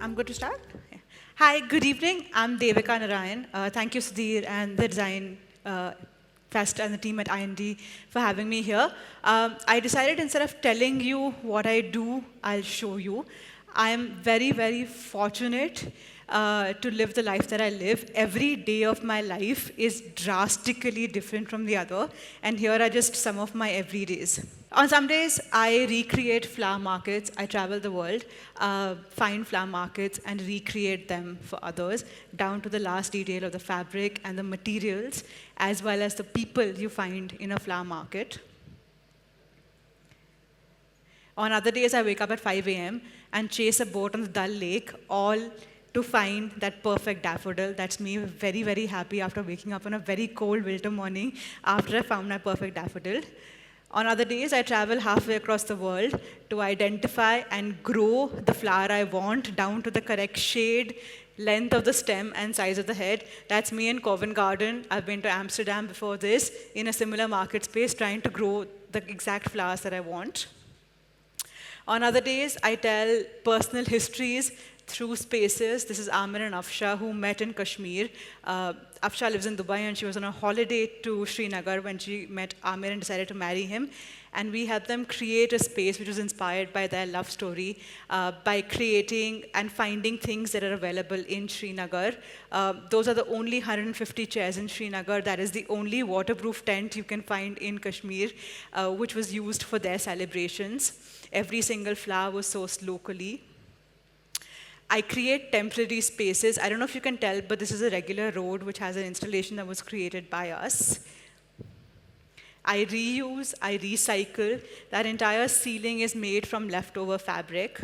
I'm good to start? Yeah. Hi, good evening. I'm Devika Narayan. Thank you, Sudhir, and the Design Fest and the team at IND for having me here. I decided instead of telling you what I do, I'll show you. I'm very, very fortunate to live the life that I live. Every day of my life is drastically different from the other, and here are just some of my everydays. On some days, I recreate flower markets. I travel the world, find flower markets, and recreate them for others, down to the last detail of the fabric and the materials, as well as the people you find in a flower market. On other days, I wake up at 5 a.m. and chase a boat on the Dal Lake, all to find that perfect daffodil. That's me, very, very happy after waking up on a very cold winter morning after I found my perfect daffodil. On other days, I travel halfway across the world to identify and grow the flower I want down to the correct shade, length of the stem, and size of the head. That's me in Covent Garden. I've been to Amsterdam before this in a similar market space, trying to grow the exact flowers that I want. On other days, I tell personal histories through spaces. This is Amir and Afsha, who met in Kashmir. Afsha lives in Dubai, and she was on a holiday to Srinagar when she met Amir and decided to marry him. And we helped them create a space which was inspired by their love story by creating and finding things that are available in Srinagar. Those are the only 150 chairs in Srinagar. That is the only waterproof tent you can find in Kashmir, which was used for their celebrations. Every single flower was sourced locally. I create temporary spaces. I don't know if you can tell, but this is a regular road which has an installation that was created by us. I reuse, I recycle. That entire ceiling is made from leftover fabric.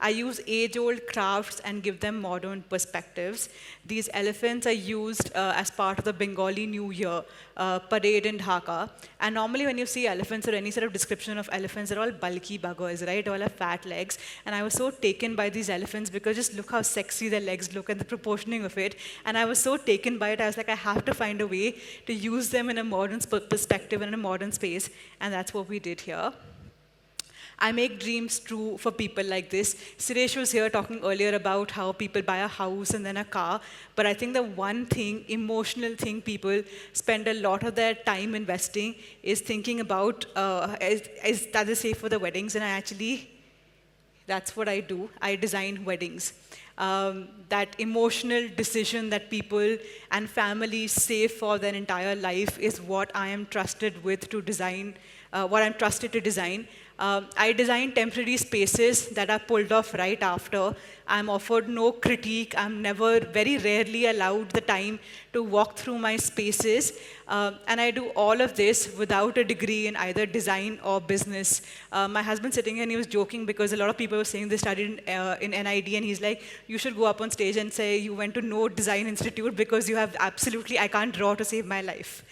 I use age-old crafts and give them modern perspectives. These elephants are used as part of the Bengali New Year parade in Dhaka. And normally when you see elephants or any sort of description of elephants, they're all bulky buggers, right? They all have fat legs. And I was so taken by these elephants because just look how sexy their legs look and the proportioning of it. And I was so taken by it, I was like, I have to find a way to use them in a modern perspective and in a modern space. And that's what we did here. I make dreams true for people like this. Suresh was here talking earlier about how people buy a house and then a car. But I think the one thing, emotional thing people spend a lot of their time investing is thinking about, is that is safe for the weddings? And that's what I do. I design weddings. That emotional decision that people and families save for their entire life is what I am trusted with to design, what I'm trusted to design. I design temporary spaces that are pulled off right after. I'm offered no critique. I'm never, very rarely allowed the time to walk through my spaces. And I do all of this without a degree in either design or business. My husband's sitting here and he was joking because a lot of people were saying they studied in NID, and he's like, you should go up on stage and say you went to no design institute because you have absolutely, I can't draw to save my life.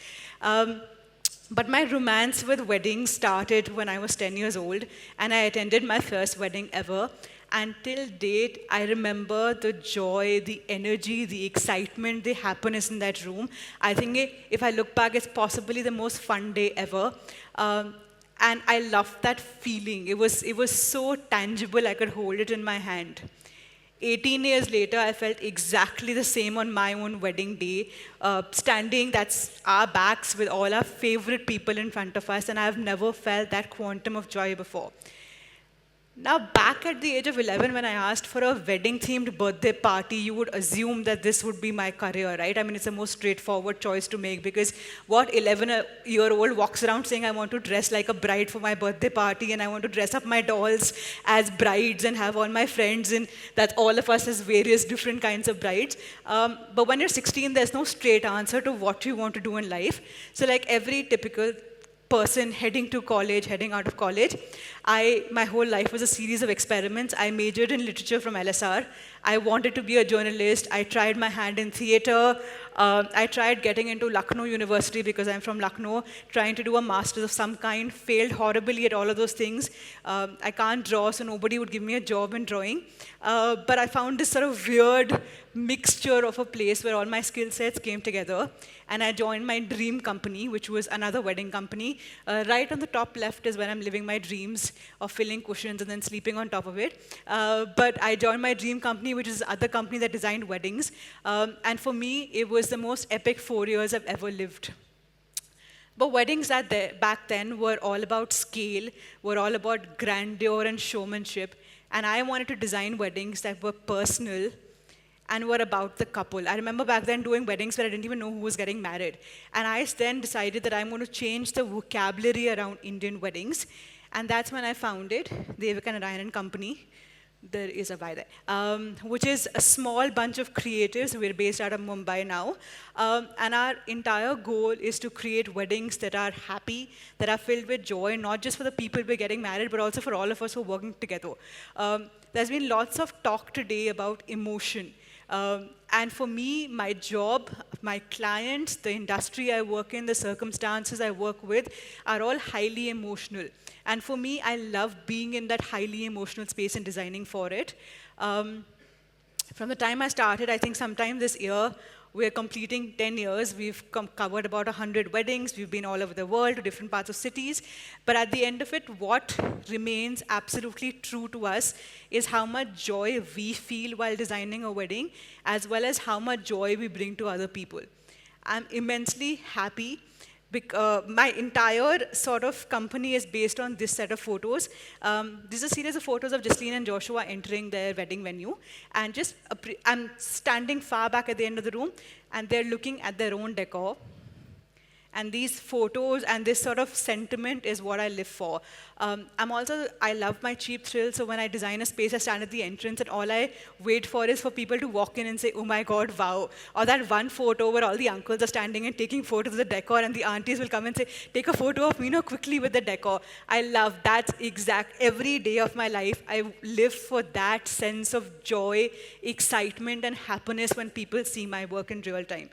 But my romance with weddings started when I was 10 years old, and I attended my first wedding ever. And till date, I remember the joy, the energy, the excitement, the happiness in that room. I think if I look back, it's possibly the most fun day ever. And I loved that feeling. It was so tangible, I could hold it in my hand. 18 years later, I felt exactly the same on my own wedding day, standing, that's our backs with all our favorite people in front of us, and I've never felt that quantum of joy before. Now, back at the age of 11, when I asked for a wedding-themed birthday party, you would assume that this would be my career, right? I mean, it's the most straightforward choice to make because what 11-year-old walks around saying, I want to dress like a bride for my birthday party and I want to dress up my dolls as brides and have all my friends and that all of us as various different kinds of brides. But when you're 16, there's no straight answer to what you want to do in life. So like every typical person heading to college, heading out of college, my whole life was a series of experiments. I majored in literature from LSR. I wanted to be a journalist. I tried my hand in theater. I tried getting into Lucknow University because I'm from Lucknow, trying to do a master's of some kind, failed horribly at all of those things. I can't draw, so nobody would give me a job in drawing. But I found this sort of weird mixture of a place where all my skill sets came together. And I joined my dream company, which was another wedding company. Right on the top left is where I'm living my dreams of filling cushions and then sleeping on top of it. But I joined my dream company, which is the other company that designed weddings. And for me, it was the most epic 4 years I've ever lived. But weddings back then were all about scale, were all about grandeur and showmanship. And I wanted to design weddings that were personal and were about the couple. I remember back then doing weddings where I didn't even know who was getting married. And I then decided that I'm going to change the vocabulary around Indian weddings. And that's when I founded Devika Narayan and Company. There is a by there, which is a small bunch of creatives. We're based out of Mumbai now. And our entire goal is to create weddings that are happy, that are filled with joy, not just for the people we're getting married, but also for all of us who are working together. There's been lots of talk today about emotion. And for me, my job, my clients, the industry I work in, the circumstances I work with are all highly emotional. And for me, I love being in that highly emotional space and designing for it. From the time I started, I think sometime this year, we're completing 10 years. We've covered about 100 weddings. We've been all over the world to different parts of cities. But at the end of it, what remains absolutely true to us is how much joy we feel while designing a wedding, as well as how much joy we bring to other people. I'm immensely happy. My entire sort of company is based on this set of photos. This is a series of photos of Jasleen and Joshua entering their wedding venue. And I'm standing far back at the end of the room, and they're looking at their own decor. And these photos and this sort of sentiment is what I live for. I love my cheap thrills, so when I design a space, I stand at the entrance, and all I wait for is for people to walk in and say, oh my God, wow. Or that one photo where all the uncles are standing and taking photos of the decor, and the aunties will come and say, take a photo of me now quickly with the decor. I love that every day of my life, I live for that sense of joy, excitement, and happiness when people see my work in real time.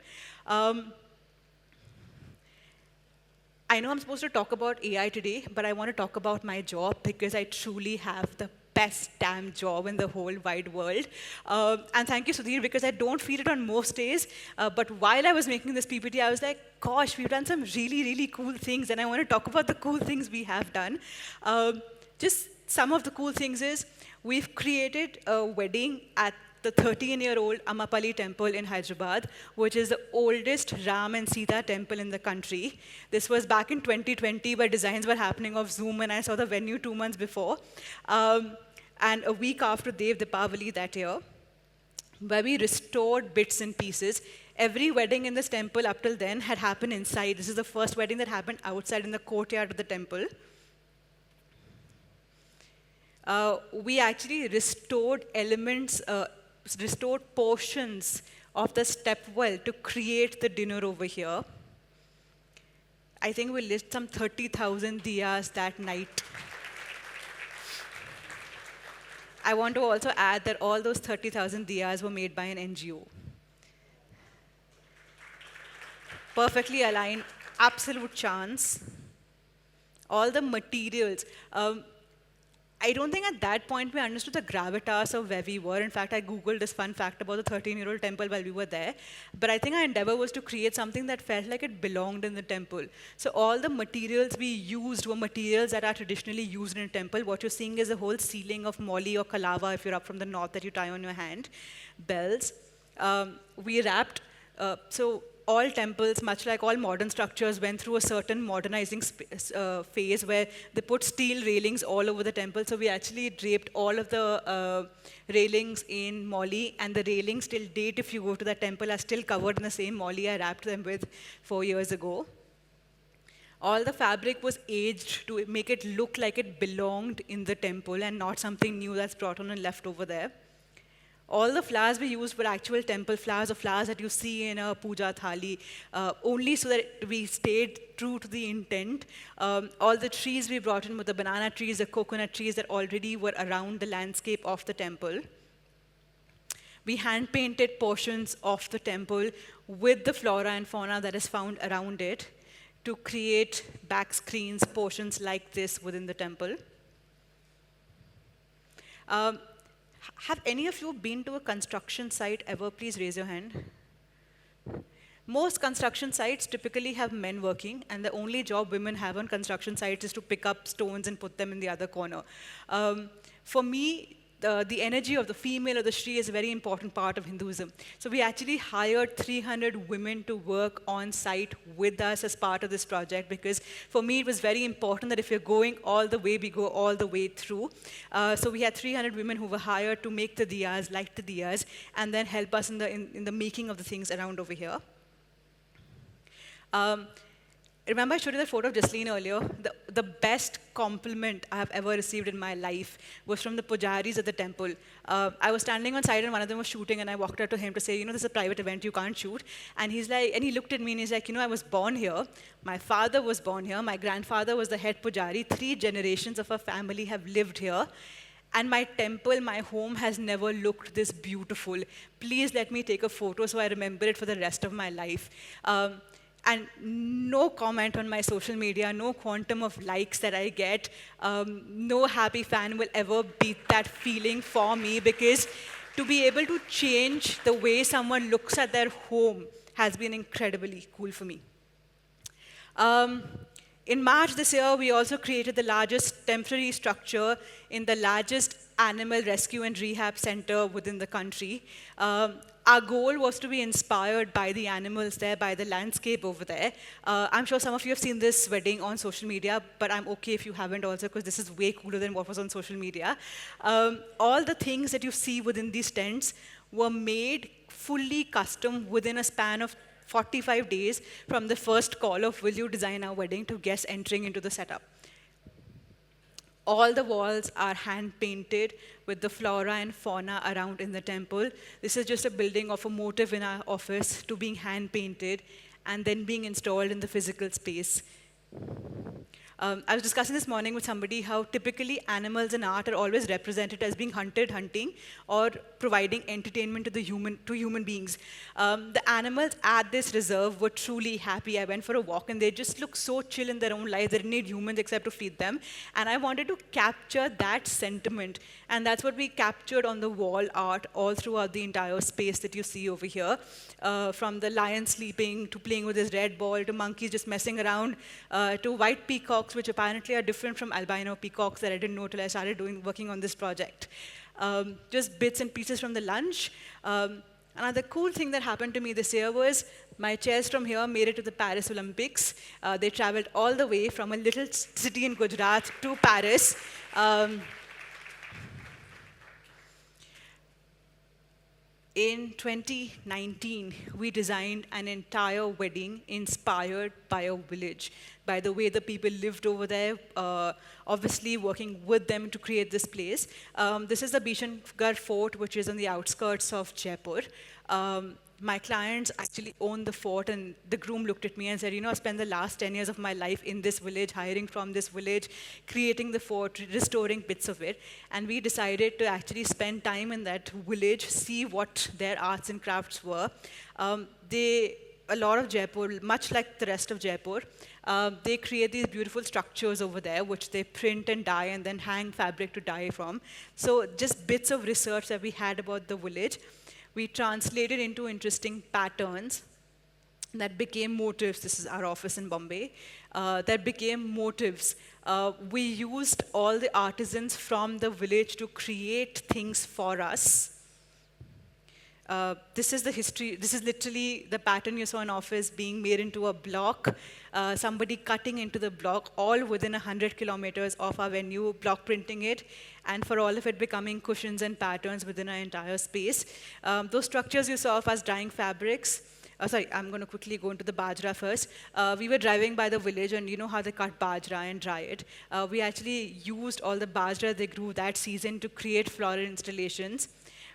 I know I'm supposed to talk about AI today, but I want to talk about my job because I truly have the best damn job in the whole wide world. And thank you, Sudhir, because I don't feel it on most days. But while I was making this PPT, I was like, gosh, we've done some really, really cool things. And I want to talk about the cool things we have done. Just some of the cool things is we've created a wedding at the 13-year-old Amapalli temple in Hyderabad, which is the oldest Ram and Sita temple in the country. This was back in 2020, where designs were happening of Zoom, and I saw the venue 2 months before. And a week after Dev Dipavali that year, where we restored bits and pieces. Every wedding in this temple up till then had happened inside. This is the first wedding that happened outside in the courtyard of the temple. We actually restored restored portions of the stepwell to create the dinner over here. I think we lit some 30,000 diyas that night. I want to also add that all those 30,000 diyas were made by an NGO. Perfectly aligned, absolute chance. All the materials. I don't think at that point we understood the gravitas of where we were. In fact, I Googled this fun fact about the 13-year-old temple while we were there. But I think our endeavor was to create something that felt like it belonged in the temple. So all the materials we used were materials that are traditionally used in a temple. What you're seeing is a whole ceiling of molly or kalava, if you're up from the north, that you tie on your hand, bells. We wrapped, so all temples, much like all modern structures, went through a certain modernizing phase where they put steel railings all over the temple. So we actually draped all of the railings in molly, and the railings till date, if you go to the temple, are still covered in the same molly I wrapped them with 4 years ago. All the fabric was aged to make it look like it belonged in the temple and not something new that's brought on and left over there. All the flowers we used were actual temple flowers, or flowers that you see in a puja thali, only so that we stayed true to the intent. All the trees we brought in were the banana trees, the coconut trees that already were around the landscape of the temple. We hand-painted portions of the temple with the flora and fauna that is found around it to create back screens, portions like this within the temple. Have any of you been to a construction site ever? Please raise your hand. Most construction sites typically have men working, and the only job women have on construction sites is to pick up stones and put them in the other corner. For me, the energy of the female or the Shri is a very important part of Hinduism. So we actually hired 300 women to work on site with us as part of this project, because for me it was very important that if you're going all the way, we go all the way through. So we had 300 women who were hired to make the diyas, light the diyas, and then help us in the making of the things around over here. Remember I showed you that photo of Jasleen earlier? The best compliment I have ever received in my life was from the pujaris at the temple. I was standing on site and one of them was shooting, and I walked up to him to say, this is a private event, you can't shoot. And he's like, and he looked at me and he's like, I was born here. My father was born here. My grandfather was the head pujari. 3 generations of our family have lived here. And my temple, my home, has never looked this beautiful. Please let me take a photo so I remember it for the rest of my life. And no comment on my social media, no quantum of likes that I get, no happy fan will ever beat that feeling for me, because to be able to change the way someone looks at their home has been incredibly cool for me. In March this year, we also created the largest temporary structure in the largest animal rescue and rehab center within the country. Our goal was to be inspired by the animals there, by the landscape over there. I'm sure some of you have seen this wedding on social media, but I'm okay if you haven't also, because this is way cooler than what was on social media. All the things that you see within these tents were made fully custom within a span of 45 days from the first call of, will you design our wedding, to guests entering into the setup. All the walls are hand-painted with the flora and fauna around in the temple. This is just a building of a motif in our office to being hand-painted and then being installed in the physical space. I was discussing this morning with somebody how typically animals in art are always represented as being hunting, or providing entertainment to human beings. The animals at this reserve were truly happy. I went for a walk and they just look so chill in their own lives. They didn't need humans except to feed them. And I wanted to capture that sentiment. And that's what we captured on the wall art all throughout the entire space that you see over here. From the lion sleeping, to playing with his red ball, to monkeys just messing around, to white peacocks, which apparently are different from albino peacocks that I didn't know till I started working on this project. Just bits and pieces from the lunch. Another cool thing that happened to me this year was my chairs from here made it to the Paris Olympics. They traveled all the way from a little city in Gujarat to Paris. In 2019, we designed an entire wedding inspired by a village, by the way the people lived over there, obviously working with them to create this place. This is the Bishangarh Fort, which is on the outskirts of Jaipur. My clients actually own the fort, and the groom looked at me and said, I spent the last 10 years of my life in this village, hiring from this village, creating the fort, restoring bits of it. And we decided to actually spend time in that village, see what their arts and crafts were. A lot of Jaipur, much like the rest of Jaipur, they create these beautiful structures over there, which they print and dye and then hang fabric to dye from. So just bits of research that we had about the village, we translated into interesting patterns that became motifs. This is our office in Bombay. That became motifs. We used all the artisans from the village to create things for us. This is the history. This is literally the pattern you saw in office being made into a block. Somebody cutting into the block, all within 100 kilometers of our venue, block printing it, and for all of it becoming cushions and patterns within our entire space. Those structures you saw of us dyeing fabrics. Sorry, I'm going to quickly go into the bajra first. We were driving by the village, and you know how they cut bajra and dry it. We actually used all the bajra they grew that season to create floral installations,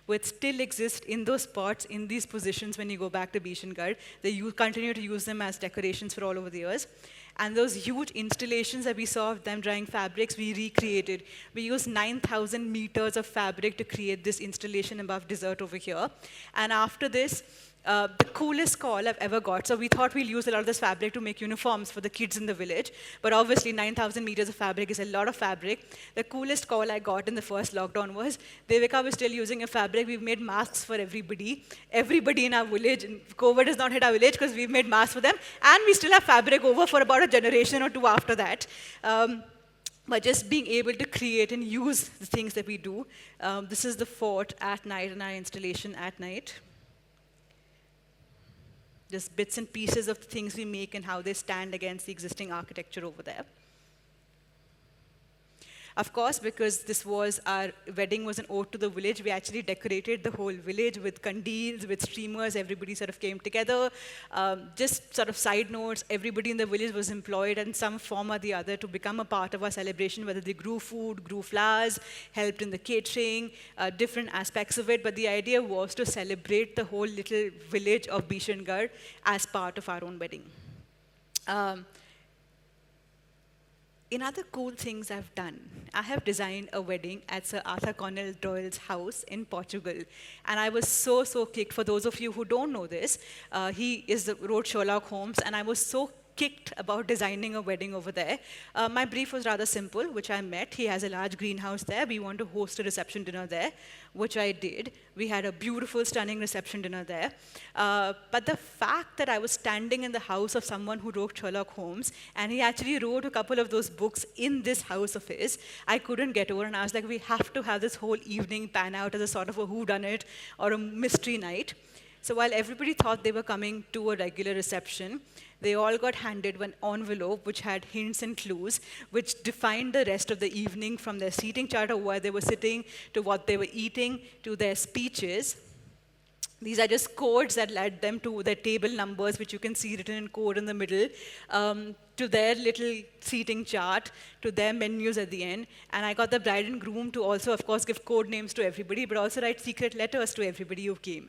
which still exist in those spots, in these positions when you go back to Bishangarh. They continue to use them as decorations for all over the years. And those huge installations that we saw of them drying fabrics, we recreated. We used 9,000 meters of fabric to create this installation above desert over here. And after this, the coolest call I've ever got. So we thought we'll use a lot of this fabric to make uniforms for the kids in the village. But obviously, 9,000 meters of fabric is a lot of fabric. The coolest call I got in the first lockdown was, Devika, we're still using a fabric. We've made masks for everybody. Everybody in our village. And COVID has not hit our village because we've made masks for them. And we still have fabric over for about a generation or two after that. But just being able to create and use the things that we do. This is the fort at night and our installation at night. Just bits and pieces of the things we make and how they stand against the existing architecture over there. Of course, because this was our wedding was an ode to the village, we actually decorated the whole village with kandeels, with streamers. Everybody sort of came together. Just sort of side notes, everybody in the village was employed in some form or the other to become a part of our celebration, whether they grew food, grew flowers, helped in the catering, different aspects of it. But the idea was to celebrate the whole little village of Bishangarh as part of our own wedding. In other cool things I've done, I have designed a wedding at Sir Arthur Conan Doyle's house in Portugal. And I was so kicked. For those of you who don't know this, he wrote Sherlock Holmes, and I was so kicked about designing a wedding over there. My brief was rather simple, which I met. He has a large greenhouse there. We want to host a reception dinner there, which I did. We had a beautiful, stunning reception dinner there. But the fact that I was standing in the house of someone who wrote Sherlock Holmes, and he actually wrote a couple of those books in this house of his, I couldn't get over. And I was like, we have to have this whole evening pan out as a sort of a whodunit or a mystery night. So while everybody thought they were coming to a regular reception, they all got handed one envelope which had hints and clues, which defined the rest of the evening from their seating chart of where they were sitting, to what they were eating, to their speeches. These are just codes that led them to their table numbers, which you can see written in code in the middle, to their little seating chart, to their menus at the end. And I got the bride and groom to also, of course, give code names to everybody, but also write secret letters to everybody who came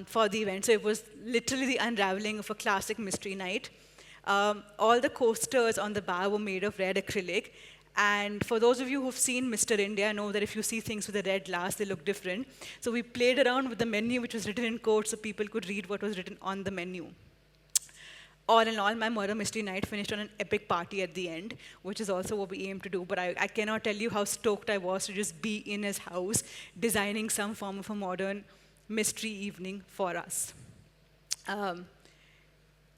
for the event. So it was literally the unraveling of a classic mystery night. All the coasters on the bar were made of red acrylic. And for those of you who've seen Mr. India, know that if you see things with a red glass, they look different. So we played around with the menu, which was written in code, so people could read what was written on the menu. All in all, my murder mystery night finished on an epic party at the end, which is also what we aim to do. But I cannot tell you how stoked I was to just be in his house, designing some form of a modern mystery evening for us.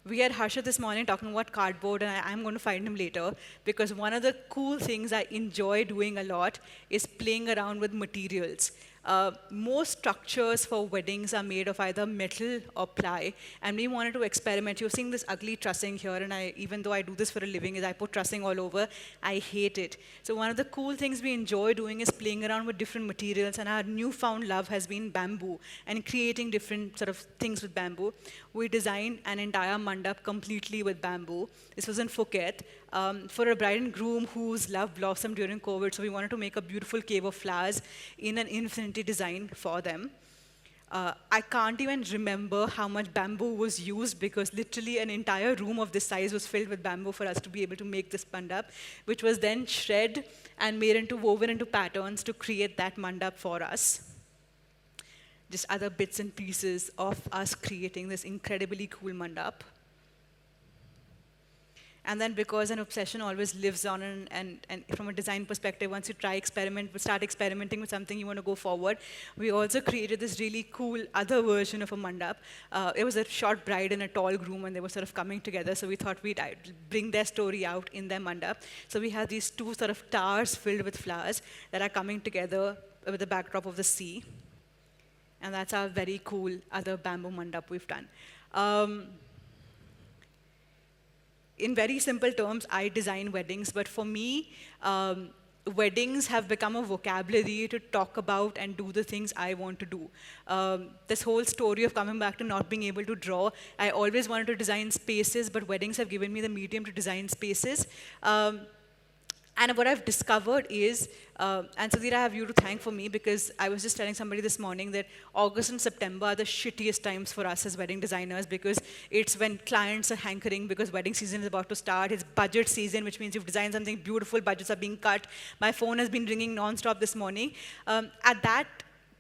We had Harsha this morning talking about cardboard, and I'm going to find him later, because one of the cool things I enjoy doing a lot is playing around with materials. Most structures for weddings are made of either metal or ply, and we wanted to experiment. You're seeing this ugly trussing here, and even though I do this for a living, is I put trussing all over. I hate it. So one of the cool things we enjoy doing is playing around with different materials, and our newfound love has been bamboo and creating different sort of things with bamboo. We designed an entire mandap completely with bamboo. This was in Phuket for a bride and groom whose love blossomed during COVID, so we wanted to make a beautiful cave of flowers in an infinity design for them. I can't even remember how much bamboo was used, because literally an entire room of this size was filled with bamboo for us to be able to make this mandap, which was then shred and woven into patterns to create that mandap for us. Just other bits and pieces of us creating this incredibly cool mandap. And then because an obsession always lives on, and from a design perspective, once you start experimenting with something, you want to go forward. We also created this really cool other version of a mandap. It was a short bride and a tall groom, and they were sort of coming together, so we thought we'd bring their story out in their mandap. So we have these two sort of towers filled with flowers that are coming together with the backdrop of the sea. And that's our very cool other bamboo mandap we've done. In very simple terms, I design weddings, but for me, weddings have become a vocabulary to talk about and do the things I want to do. This whole story of coming back to not being able to draw, I always wanted to design spaces, but weddings have given me the medium to design spaces. And what I've discovered is, and Sudhir, I have you to thank for me, because I was just telling somebody this morning that August and September are the shittiest times for us as wedding designers, because it's when clients are hankering because wedding season is about to start. It's budget season, which means you've designed something beautiful, budgets are being cut. My phone has been ringing nonstop this morning. At that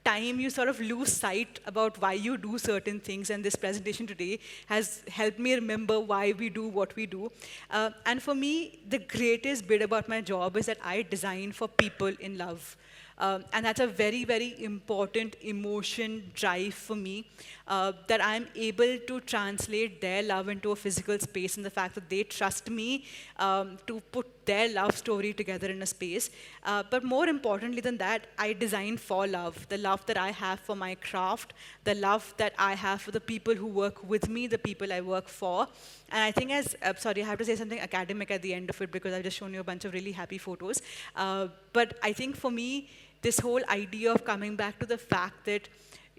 time, you sort of lose sight about why you do certain things, and this presentation today has helped me remember why we do what we do. And for me, the greatest bit about my job is that I design for people in love. And that's a very, very important emotion drive for me, that I'm able to translate their love into a physical space, and the fact that they trust me to put their love story together in a space. But more importantly than that, I design for love, the love that I have for my craft, the love that I have for the people who work with me, the people I work for. And I think sorry, I have to say something academic at the end of it, because I've just shown you a bunch of really happy photos. But I think for me, this whole idea of coming back to the fact that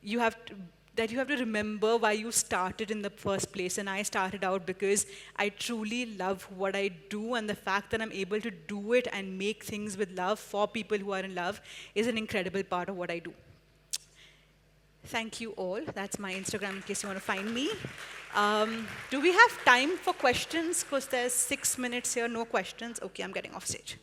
you have to remember why you started in the first place. And I started out because I truly love what I do, and the fact that I'm able to do it and make things with love for people who are in love is an incredible part of what I do. Thank you all. That's my Instagram in case you want to find me. Do we have time for questions? Because there's 6 minutes here, no questions. Okay, I'm getting off stage.